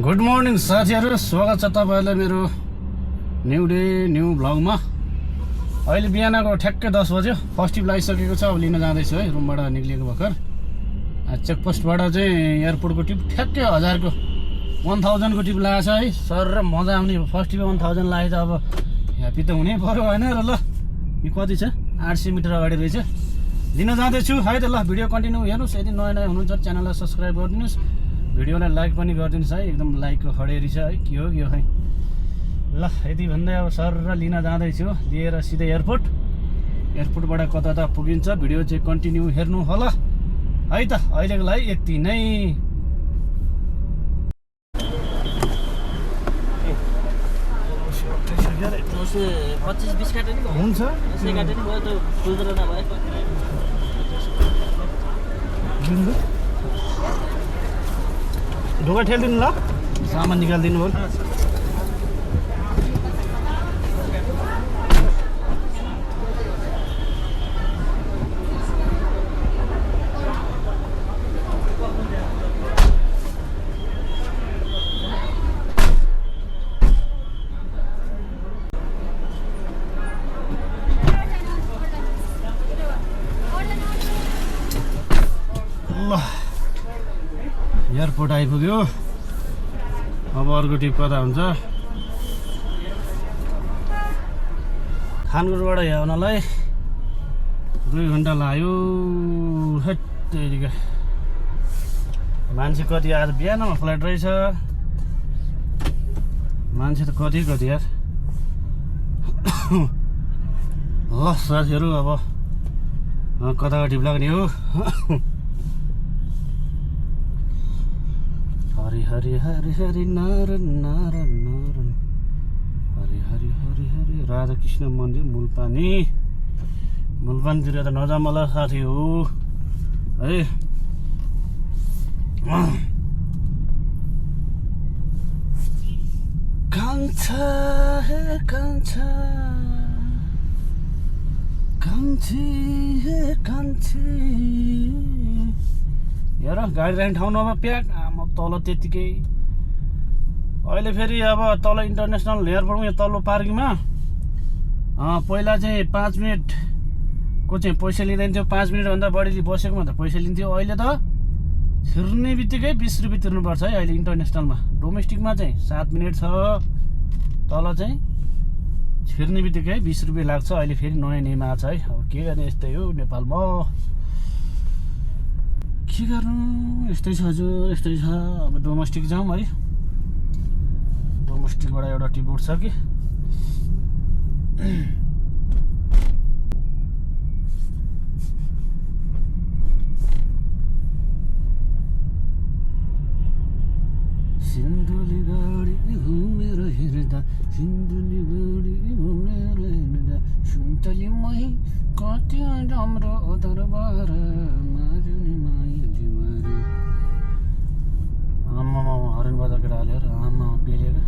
Good morning साथीहरु, स्वागत छ तपाईहरुलाई मेरो न्यू डे न्यू भ्लगमा। अहिले बिहानको ठ्याक्कै 10 बज्यो। फर्स्ट ट्रिप लागिसकेको छ। अब लिन जाँदैछु है, रुमबाट निक्लिएको भर्खर। चेकपोस्टबाट चाहिँ एयरपोर्टको टिप ठ्याक्कै 1000 को 1000 को टिप लागेछ है। सर र मजा आउने। फर्स्ट ट्रिप 1000 लागे त अब ह्यापी त हुनै पर्यो हैन र। ल यो कति छ, 800 मिटर अगाडि रहेछ। लिन जाँदैछु है त। ल भिडियो कन्टिन्यू हेर्नुस्। यदि नयाँ नयाँ हुनुहुन्छ च्यानललाई सब्स्क्राइब गरिदिनुस्, भिडियोलाई लाइक पनि गरिदिनुस् है। एकदम लाइकको खडेरी छ है। के हो खै। ल यति भन्दै अब सर र लिन जाँदैछु, लिएर सिधै एयरपोर्टबाट कता त पुगिन्छ। भिडियो चाहिँ कन्टिन्यू हेर्नु होला है त। अहिलेको लागि यति नै। हुन्छ ढोका ठेलिदिनु ल, सामान निकालिदिनु भयो। ल एयरपोर्ट आइपुग्यो। अब अर्को टिप कता हुन्छ। खानगुटबाट आउनलाई 2 घन्टा लाग्यो। हेत्तेरिका मान्छे कति आज बिहानमा फ्लाइट रहेछ। मान्छे त कति यार। ल साथीहरू, अब कता टिप लाग्ने हो। हरि हरि हरि हरि नारायण नारायण नारायण हरि हरि हरि हरि राधाकृष्ण मन्दिर मुलपानीतिर त नजाम होला साथी हो है। कान्छा हे कान्छा, कान्छी हे कान्छी। हेर गाडी राख्ने ठाउँ नभए प्याक। आमा तल त्यतिकै। अहिले फेरि अब तल इन्टरनेसनल एयरपोर्टमा यहाँ तल्लो पार्किङमा पहिला चाहिँ 5 मिनटको चाहिँ पैसा लिँदैन थियो। 5 मिनटभन्दा बढी बसेकोमा त पैसा लिन्थ्यो। अहिले त छिर्ने बित्तिकै 20 रुपियाँ तिर्नुपर्छ है अहिले इन्टरनेसनलमा। डोमेस्टिकमा चाहिँ 7 मिनट छ। तल चाहिँ छिर्ने बित्तिकै 20 रुपियाँ लाग्छ। अहिले फेरि नयाँ नियम आएको छ है। अब के गर्ने, यस्तै हो नेपालमा। के गर्नु, यस्तै छ हजुर, यस्तै छ। अब डोमेस्टिक जाउँ है। डोमेस्टिकबाट एउटा टिप उठ्छ कि। सिन्धुली गाडी घुमेर हेर्दा, सिन्धुली गाडी घुमेर हेर्दा, सुन्तली मै कति राम्रो दरबार मारुनी माइली मारु। आमामा हरेन बजार केटा हालेर आमा पेलेको।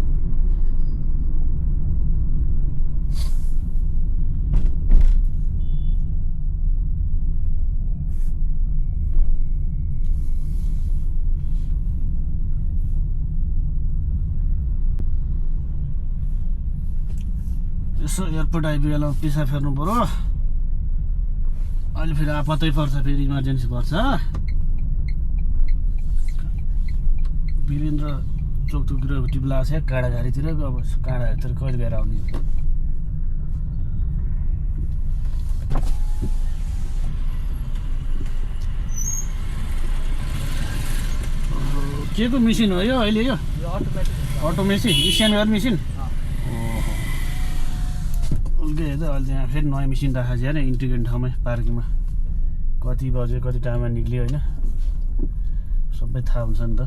यसो एयरपोर्ट आइपुगेर पिसा फेर्नु पर्यो। अहिले फेरि आपतै पर्छ, फेरि इमर्जेन्सी पर्छ। वीरेन्द्र चोकतिर टिप लगाएको छ काँडाघारीतिर। अब काँडाघारीतिर कहिले गएर आउने। के को मेसिन हो यो अहिले? यो अटो मेसिन, स्क्यान गर्ने मेसिन। उल्कै हेर्दा अहिले यहाँ फेरि नयाँ मेसिन राखेको छ यार इन्टिग्रेट ठाउँमै पार्किङमा। कति बज्यो कति टाइममा निक्लियो होइन, सबै थाहा हुन्छ नि त।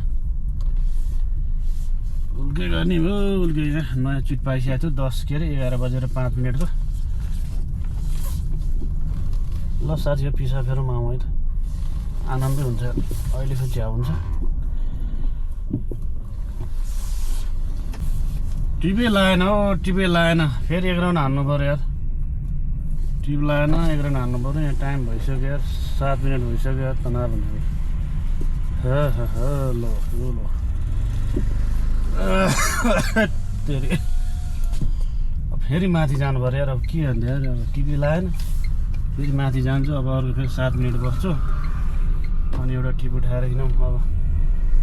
उल्कै गर्ने हो उल्कै। यहाँ नयाँ चिट पाइसकेको थियो 11 बजेर 5 मिनटको। ल साथी पिसा फेरौँ आउँ है त। आनन्दै हुन्छ अहिले। फेरि झ्याउ हुन्छ। टिपै लागेन हो, टिपै लागेन। फेरि 1 राउन्ड हान्नु पऱ्यो यार। टिप लागेन, 1 राउन्ड हान्नु पऱ्यो। यहाँ टाइम भइसक्यो यार, 7 मिनट भइसक्यो यार। तनाव हुन्छ। ल ल फेरि माथि जानु पर्यो यार अब के भन्दा यार अब टिभी लागेन फेरि माथि जान्छु अब अर्को फेरि 7 मिनट बस्छु अनि एउटा टिप उठाएर किनौँ अब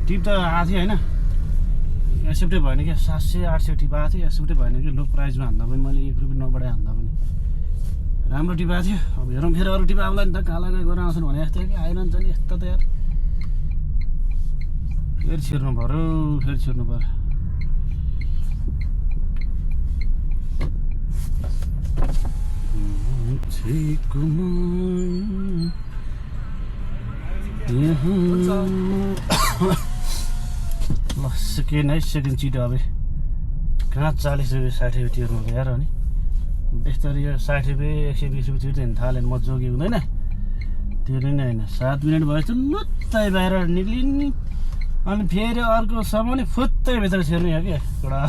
टिप त आएको थियो होइन एक्सेप्टै भएन क्या 700-800 टिप आएको थियो एक्सेप्टै भएन कि लो प्राइसमा हान्दा पनि मैले 1 रुपियाँ नबढाइ हान्दा पनि राम्रो टिप आएको थियो अब हेरौँ फेरि अरू टिप आउला नि त काला गरेर आउँछन् भने जस्तो कि आइरहन्छ नि यस्तो त यार फेरि छिर्नु पऱ्यो ल सेकेन्ड चिट अब कहाँ 40 रुपियाँ 60 रुपियाँ तिर्नु भयो यार अनि यस्तरी यो 60 रुपियाँ 120 रुपियाँ तिर्दैन थाल्यो म जोगी हुँदैन तिर्ने नै होइन 7 मिनट भएपछि लुत्तै बाहिर निक्लिने अनि फेरि अर्को सामान फुत्तै भित्र छिर्ने हो कि एउटा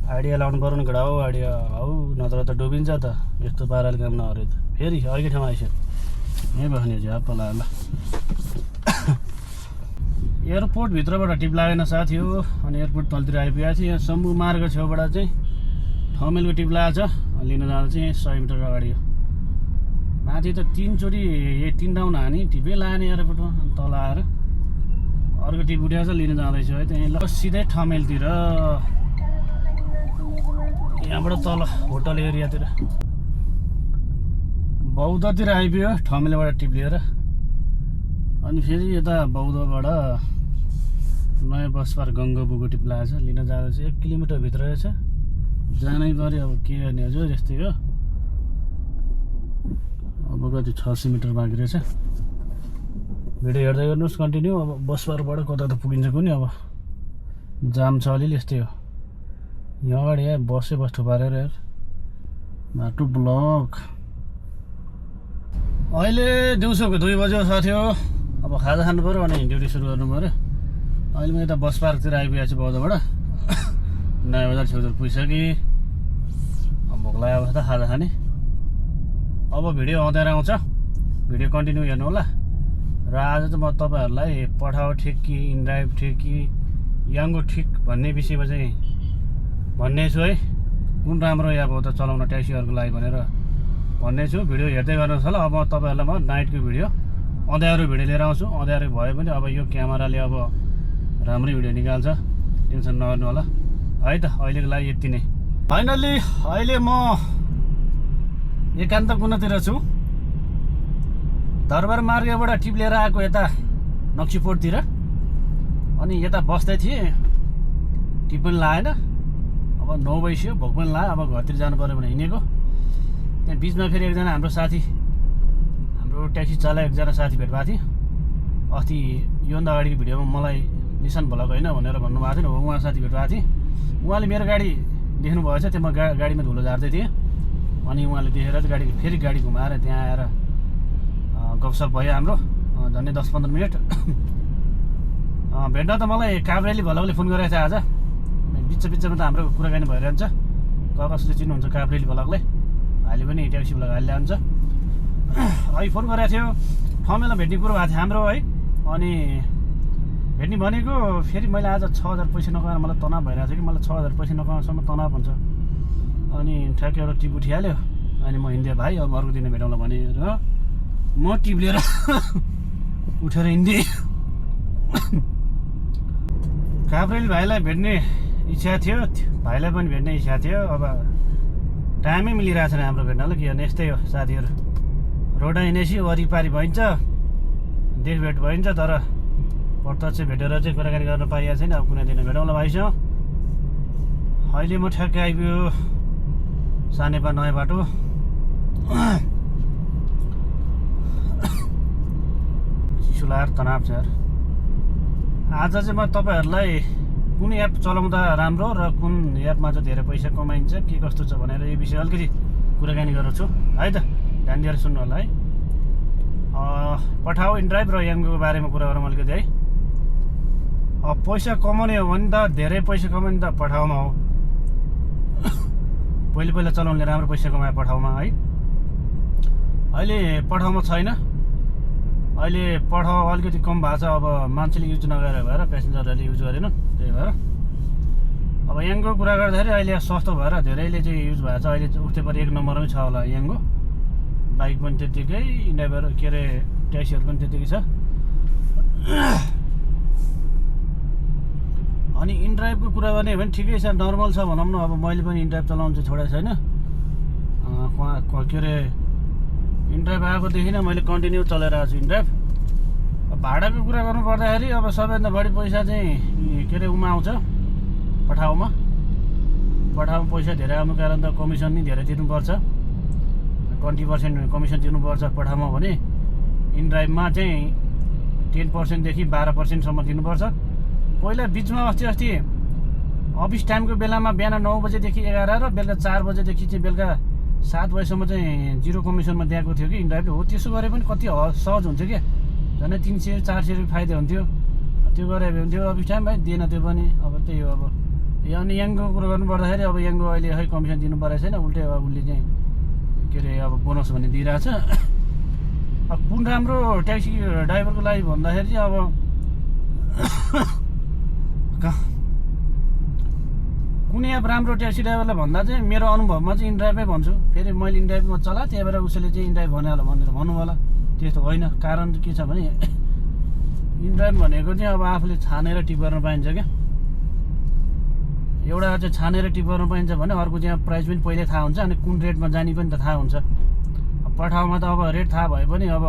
आइडिया लाउनु पर्यो नि एउटा हौ आइडिया हौ नत्र त डुबिन्छ त यस्तो पाराले काम नगरे त फेरि अर्कै ठाउँमा आइसक्यो यहीँ बस्ने झ्याप्प लाग्ला एयरपोर्टभित्रबाट टिप लागेन साथी हो अनि एयरपोर्ट तलतिर आइपुगेको थियो यहाँ शम्भु मार्ग छेउबाट चाहिँ ठमेलको टिप लागेको छ लिन जाँदा चाहिँ 100 मिटर अगाडि हो माथि त 3 चोटि 3 राउन्ड हानी टिपै लागेन एयरपोर्टमा अनि तल आएर अर्को टिप उठाएको छ लिन जाँदैछु है त्यहाँ ल सिधै ठमेलतिर यहाँबाट तल होटल एरियातिर बौद्धतिर आइपुग्यो ठमेलबाट टिप लिएर अनि फेरि यता बौद्धबाट नयाँ बस पार्क गङ्गोबुको टिप लागेको छ लिन जाँदा चाहिँ 1 किलोमिटर भित्र रहेछ जानै पर्यो अब के गर्ने हजुर यस्तै हो अब कति 600 मिटर बाँकी रहेछ भिडियो हेर्दै गर्नुहोस् कन्टिन्यू अब बस पार्कबाट कता त पुगिन्छ कुनि अब जाम छ अलिअलि यस्तै हो यहाँ अगाडि यहाँ बसै बस थुपारेर यार बाटो ब्लक अहिले दिउँसोको 2 बजे साथी हो अब खाजा खानु पऱ्यो अनि ड्युटी सुरु गर्नु पऱ्यो अहिले म यता बस पार्कतिर आइपुगेको छु बौद्धबाट नयाँ बजार छेउतिर पुगिसकेँ अब भोक लाग्यो त खाजा खाने अब भिडियो आउँदै आउँछ भिडियो कन्टिन्यू हेर्नु होला र आज चाहिँ म तपाईँहरूलाई पठाउ ठिक कि इनड्राइभ ठिक कि याङ्गो ठिक भन्ने विषयमा चाहिँ भन्ने छु है कुन राम्रो अब त चलाउन ट्याक्सीहरूको लागि भनेर भन्ने छु भिडियो हेर्दै गर्नुहोस् होला अब तपाईँहरूलाई म नाइटको भिडियो अँध्यारो भिडियो लिएर आउँछु अँध्यारो भयो भने अब यो क्यामेराले अब राम्रै भिडियो निकाल्छ टेन्सन नगर्नु होला है त अहिलेको लागि यति नै फाइनल्ली अहिले म एकान्त कुनातिर छु दरबार मार्गबाट टिप लिएर आएको यता नक्सीपोर्टतिर अनि यता बस्दै थिएँ टिप पनि लागेन अब 9 बजिसक्यो भोक पनि लाग्यो अब घरतिर जानु पऱ्यो भने हिँडेको त्यहाँ बिचमा फेरि एकजना हाम्रो साथी हाम्रो ट्याक्सी चालक एकजना साथी भेट भएको थियो अस्ति योभन्दा अगाडिको भिडियोमा मलाई निशान भोलाको होइन भनेर भन्नुभएको थियो नि उहाँ साथी भेट भएको थियो उहाँले मेरो गाडी देख्नु भएछ त्यो म गाडीमा धुलो झार्दै थिएँ अनि उहाँले देखेर चाहिँ फेरि गाडी घुमाएर त्यहाँ आएर गफसप भयो हाम्रो झन्डै 10-15 मिनट भेट्न त मलाई काभ्रेली भलाउले फोन गरेको थियो आज बिचमा त हाम्रो कुराकानी भइरहन्छ कसले चिन्नुहुन्छ काभ्रेली भलाकलाई अहिले पनि ट्याक्सी भलाक हालिले हुन्छ अहिले फोन गरेको थियो ठमेलमा भेट्ने कुरो भएको थियो हाम्रो है अनि भेट्ने भनेको फेरि मैले आज 6000 पैसा नकमाएर मलाई तनाव भइरहेको थियो कि मलाई 6000 पैसा नकमाएसम्म तनाव हुन्छ अनि ठ्याक्कै एउटा टिप उठिहाल्यो अनि म हिँड्दै भाइ अब अर्को दिन भेटौँला भनेर म टिप लिएर उठेर हिँड्दै काभ्रेली भाइलाई भेट्ने इच्छा थियो भाइलाई पनि भेट्ने इच्छा थियो अब टाइमै मिलिरहेको छैन हाम्रो भेट्नलाई के गर्ने यस्तै हो साथीहरू रोडमा हिँडेपछि वरिपारि भइन्छ देखभेट भइन्छ तर प्रत्यक्ष भेटेर चाहिँ कुराकानी गर्न पाइएको छैन अब कुनै दिन भेटौँला भाइसँग अहिले म ठ्याक्कै आइपुग्यो सानेपा नयाँ बाटो चिसुलार तनाव छ यार आज चाहिँ म तपाईँहरूलाई कुन एप चलाउँदा राम्रो र कुन एपमा चाहिँ धेरै पैसा कमाइन्छ के कस्तो छ भनेर यो विषय अलिकति कुराकानी गर्छु है त ध्यान दिएर सुन्नु होला है पठाउ इनड्राइभ र याङ्गोको बारेमा कुरा गरौँ अलिकति है पैसा कमाउने हो भने त धेरै पैसा कमाउने त पठाउमा हो पहिला चलाउनेले राम्रो पैसा कमायो पठाउमा है अहिले पठाउमा छैन अहिले पठाउ अलिकति कम भएको छ अब मान्छेले युज नगरेर भएर पेसेन्जरहरूले युज गरेन त्यही भएर याङ्गो कुरा गर्दाखेरि अहिले सस्तो भएर धेरैले चाहिँ युज भएको छ। अहिले उठ्दै पऱ्यो 1 नम्बरमै छ होला याङ्गो। बाइक पनि त्यत्तिकै, इन्ड्राइभर के अरे ट्याक्सीहरू पनि त्यत्तिकै छ। अनि इन्ड्राइभको कुरा गर्ने हो भने ठिकै छ, नर्मल छ भनौँ न। अब मैले पनि इन्ड्राइभ चलाउनु चाहिँ छोडेको छैन। के अरे इन्ड्राइभ आएकोदेखि नै मैले कन्टिन्यू चलाइरहेको छु इन्ड्राइभ। भाडाको कुरा गर्नु पर्दाखेरि अब सबैभन्दा बढी पैसा चाहिँ के अरे उमा आउँछ, पठाउमा पैसा धेरै आउनु कारण त कमिसन नि धेरै तिर्नुपर्छ। 20% कमिसन तिर्नुपर्छ पठाउमा भने, इन्ड्राइभमा चाहिँ 10% देखि 12% दिनुपर्छ। पहिला बिचमा अस्ति अफिस टाइमको बेलामा बिहान 9 बजेदेखि 11 र बेलुका 4 बजेदेखि चाहिँ बेलुका 7 बजीसम्म चाहिँ 0 कमिसनमा दिएको थियो कि इन्ड्राइभले। हो त्यसो गरे पनि कति सहज हुन्छ क्या, झन् 300-400 रुपियाँ फाइदा हुन्थ्यो। त्यो गरे हुन्थ्यो अफिस टाइम भाइ, दिएन त्यो पनि। अब त्यही हो। अब अनि याङ्गो कुरो गर्नु पर्दाखेरि अब याङ्गो अहिले खै कमिसन दिनु परेको छैन, उल्टै अब उसले चाहिँ के अरे अब बोनस भन्ने दिइरहेछ। अब कुन राम्रो ट्याक्सी ड्राइभरको लागि भन्दाखेरि चाहिँ अब कुन एप राम्रो ट्याक्सी ड्राइभरलाई भन्दा चाहिँ मेरो अनुभवमा चाहिँ इन्ड्राइभै भन्छु। फेरि मैले इन्ड्राइभमा चला, त्यही भएर उसले चाहिँ इन्ड्राइभ भन्यो होला भनेर भन्नु होला, त्यस्तो होइन। कारण के छ भने इन्ड्राइभ भनेको चाहिँ अब आफूले छानेर टिप गर्न पाइन्छ क्या। एउटा चाहिँ छानेर टिप गर्न पाइन्छ भने अर्को चाहिँ प्राइस पनि पहिल्यै थाहा हुन्छ, अनि कुन रेटमा जाने पनि त थाहा हुन्छ। पठाउमा त अब रेट थाहा भए पनि अब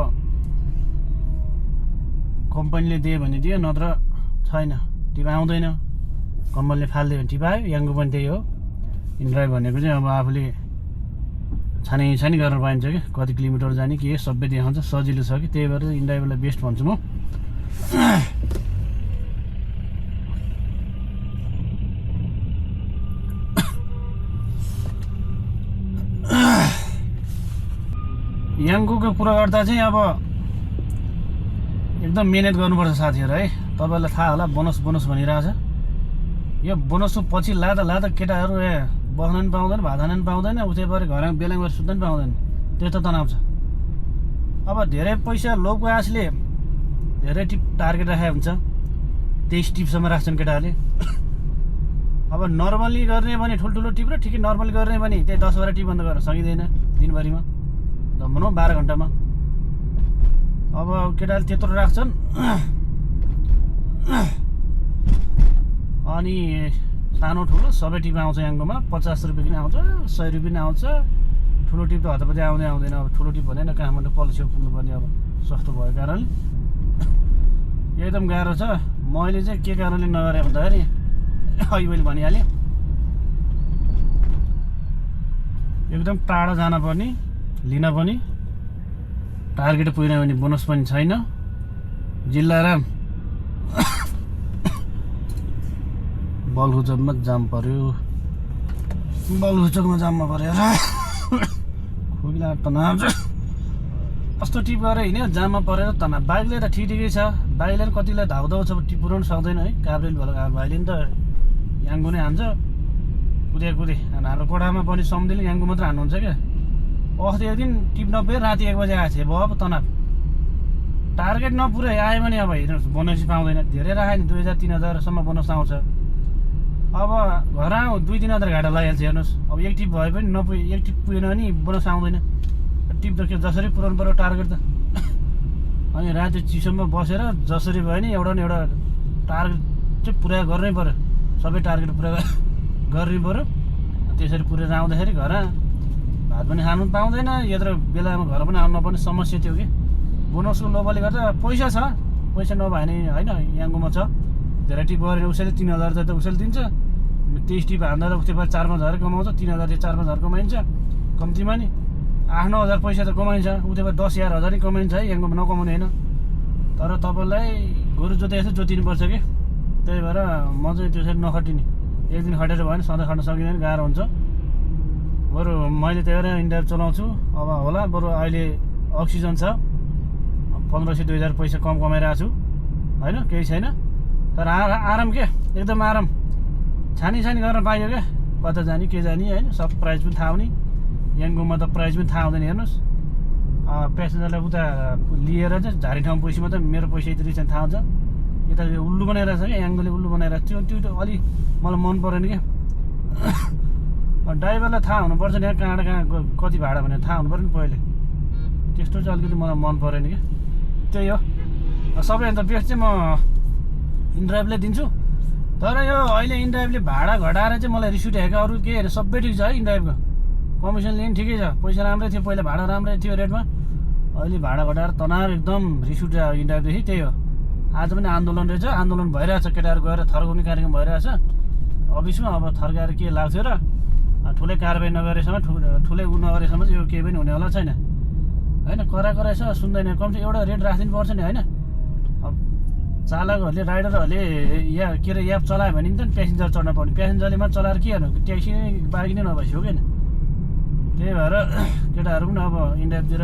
कम्पनीले दियो भने दियो, नत्र छैन, टिप आउँदैन। कम्पनीले फालिदियो भने टिप आयो। याङ्गो पनि त्यही हो। इन्ड्राइभ भनेको चाहिँ अब आफूले छानी गर्न पाइन्छ कि कति किलोमिटर जाने के सबै देखाउँछ, सजिलो छ कि। त्यही भएर इन्ड्राइभलाई बेस्ट भन्छु म। याङ्गोको कुरा गर्दा चाहिँ अब एकदम मिहिनेत गर्नुपर्छ साथीहरू है। तपाईँलाई थाहा होला बोनस भनिरहेछ। यो बोनसको पछि लाँदा केटाहरू बस्न पनि पाउँदैन, भात खान पनि पाउँदैन, उतै पऱ्यो घरमा बेलामा गएर सुत्न पनि पाउँदैन। त्यस्तो तनाव छ। अब धेरै पैसा लोभको आशले धेरै टिप टार्गेट राखेको हुन्छ, 23 टिपसम्म राख्छन् केटाहरूले। अब नर्मली गर्ने भने ठुल्ठुलो टिप र ठिकै नर्मली गर्ने भने त्यही 10-12 टिप बन्द गर्न सकिँदैन दिनभरिमा, भनौँ 12 घन्टामा। अब केटाहरूले त्यत्रो राख्छन्। अनि सानो ठुलो सबै टिप आउँछ याङ्गोमा। 50 रुपियाँ पनि आउँछ, 100 रुपियाँ पनि आउँछ। ठुलो टिप त हतपति आउँदैन। अब ठुलो टिप भनेन, काठमाडौँ पल्सियो पुग्नुपर्ने अब सस्तो भएको कारणले एकदम गाह्रो छ। मैले चाहिँ के कारणले नगरेँ भन्दाखेरि अहिले भनिहालेँ, एकदम टाढा जान पर्ने, लिन पनि टार्गेट पुगेन भने बोनस पनि छैन। जिल्लाराम बलहुचोकमा जाम पर्यो, बलहुचोकमा जाममा पऱ्यो र खुला तनाव। कस्तो टिप गरेर हिँड्यो, जाममा परेर तनाव। बाइकले त ठिकै छ, बाइकले पनि कतिलाई धाउदाउ छ, टिप पुऱ्याउनु सक्दैन है। काभ्रेल भाइले नि त याङ्गो नै हान्छ कुदे। अनि हाम्रो कोठामा पनि सम्झिले याङ्गो मात्र हान्नुहुन्छ क्या। अस्ति एक दिन टिप नपुगे राति 1 बजे आएको थियो। अब तनाव, टार्गेट नपुरे आयो भने अब हेर्नुहोस् बोनस पाउँदैन। धेरै राख्यो नि 2000-3000सम्म बोनस आउँछ। अब घर आऊ 2-3 हजार घाटा लगाइहाल्छ। हेर्नुहोस् अब एक टिप भए पनि नपुगे, एक टिप पुगेन भने बोनस आउँदैन। टिप त के जसरी पुऱ्याउनु पऱ्यो टार्गेट त। अनि राति चिसोमा बसेर जसरी भयो नि एउटा न एउटा टार्गेट चाहिँ पुरा गर्नै पऱ्यो। सबै टार्गेट पुरा गर्नै पऱ्यो। त्यसरी पुरेर आउँदाखेरि घर भात पनि खानु पाउँदैन। यत्रो बेलामा घर पनि आउनु नपर्ने समस्या थियो कि। बोनसको लोभले गर्दा पैसा छ, पैसा नभए नि होइन। याङ्गोमा छ, धेरै टिप गरेर उसैले 3000 जति उसैले दिन्छ। 23 टिप हान्दा त उस्तै 4-5 हजार कमाउँछ। 3000 4-5 हजार कमाइन्छ कम्तीमा नि। 8-9 हजार पैसा त कमाइन्छ। उतै 10-11 हजार नै कमाइन्छ है, याङ्गोमा नकमाउने होइन। तर तपाईँलाई गोरु जोते जस्तो जोतिनुपर्छ कि। त्यही भएर म चाहिँ त्यसरी नखटिने। एक दिन खटेर भयो भने सधैँ खट्न सकिँदैन, गाह्रो हुन्छ। बरु मैले त्यही भएर इन्ड्राइभ चलाउँछु। अब होला बरु अहिले अक्सिजन छ, 1500-2000 पैसा कम कमाइरहेको छु होइन, केही छैन। तर आराम के, एकदम आराम। छानी गर्न पाइयो क्या, कता जाने के जाने होइन। सब प्राइस पनि थाहा हुने। याङ्गोमा त प्राइस पनि थाहा हुँदैन। हेर्नुहोस् प्यासेन्जरलाई उता लिएर चाहिँ झारी ठाउँ पैसा मात्रै मेरो पैसा यति रहेछ थाहा हुन्छ। यता उल्लु बनाइरहेछ क्या, याङ्गोले उल्लु बनाइरहेको थियो। त्यो अलि मलाई मन परेन क्या। ड्राइभरलाई थाहा हुनुपर्छ नि कहाँबाट कहाँ कति भाडा भनेर थाहा हुनु पऱ्यो नि पहिले त्यस्तो चाहिँ अलिकति मलाई मन परेन कि त्यही हो सबैभन्दा बेस्ट चाहिँ म इनड्राइभले दिन्छु तर यो अहिले इनड्राइभले भाडा घटाएर चाहिँ मलाई रिस उठेको अरू के अरे सबै ठिक छ है इनड्राइभको कमिसन लिने ठिकै छ पैसा राम्रै थियो पहिला भाडा राम्रै थियो रेटमा अहिले भाडा घटाएर तनाव एकदम रिस उठ्यो इनड्राइभदेखि त्यही हो आज पनि आन्दोलन रहेछ आन्दोलन भइरहेछ केटाहरू गएर थर्काउने कार्यक्रम भइरहेछ अफिसमा अब थर्काएर के लाग्थ्यो र ठुलै कारबाही नगरेसम्म ठुलै उ नगरेसम्म चाहिँ यो केही पनि हुनेवाला छैन होइन कराएछ सुन्दैन कमसे एउटा रेट राखिदिनु पर्छ नि होइन अब चालकहरूले राइडरहरूले या के अरे एप चलायो भने त प्यासेन्जर चढ्न पाउने प्यासेन्जरले मात्र चलाएर के गर्नु ट्याक्सी नै बाँकी नै नभएपछि हो किन त्यही भएर केटाहरू पनि अब इन्ड्राइभतिर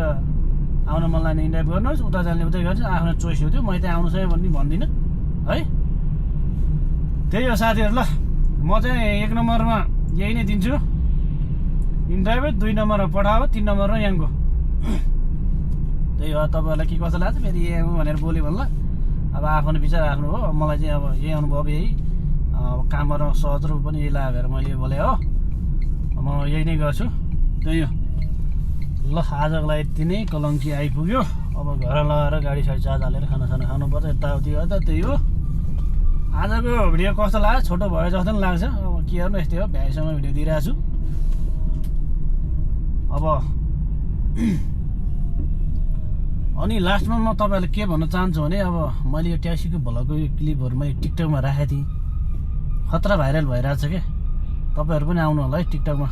आउन मन लाग्ने इन्ड्राइभ गर्नुहोस् उता जाने उतै गर्छ आफ्नो चोइस हो त्यो मैले त्यहाँ आउनु सक्यो भन्ने भन्दिनँ है त्यही हो साथीहरू ल म चाहिँ 1 नम्बरमा यही नै दिन्छु इन्ड्राइभ 2 नम्बरमा पठाओ 3 नम्बरमा याङको त्यही हो तपाईँहरूलाई के कस्तो लाग्छ फेरि याङ भनेर बोल्यो भन्ला अब आफ्नो विचार आफ्नो हो मलाई चाहिँ अब यही अनुभव यही काम गर्न सहज र पनि यही लागेर मैले बोलेँ हो म यही नै गर्छु त्यही हो ल आजको लागि यति नै कलङ्की आइपुग्यो अब घर लगाएर गाडी साडी चार्ज हालेर खानासाना खानुपर्छ यताउति गर्दा त्यही हो आजको भिडियो कस्तो लाग्यो छोटो भयो जस्तो पनि लाग्छ अब के गर्नु यस्तै हो भ्याइसम्म भिडियो दिइरहेको छु अब अनि लास्टमा म तपाईँहरूले के भन्न चाहन्छु भने अब मैले यो ट्याक्सीको भ्लगको यो क्लिपहरू मैले टिकटकमा राखेको थिएँ खतरा भाइरल भइरहेको छ क्या तपाईँहरू पनि आउनु होला है टिकटकमा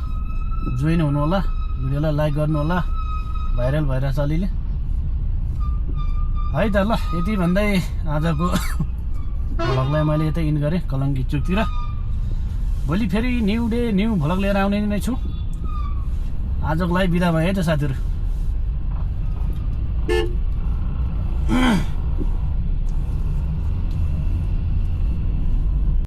जोइन हुनु होला भिडियोलाई लाइक गर्नु होला भाइरल भइरहेछ अलिअलि है त ल यति भन्दै आजको भ्लगलाई मैले यतै इन गरेँ कलङ्की चुकतिर भोलि फेरि न्यू डे न्यू भ्लग लिएर आउने नै छु आजको लागि बिदा भयो है त साथीहरू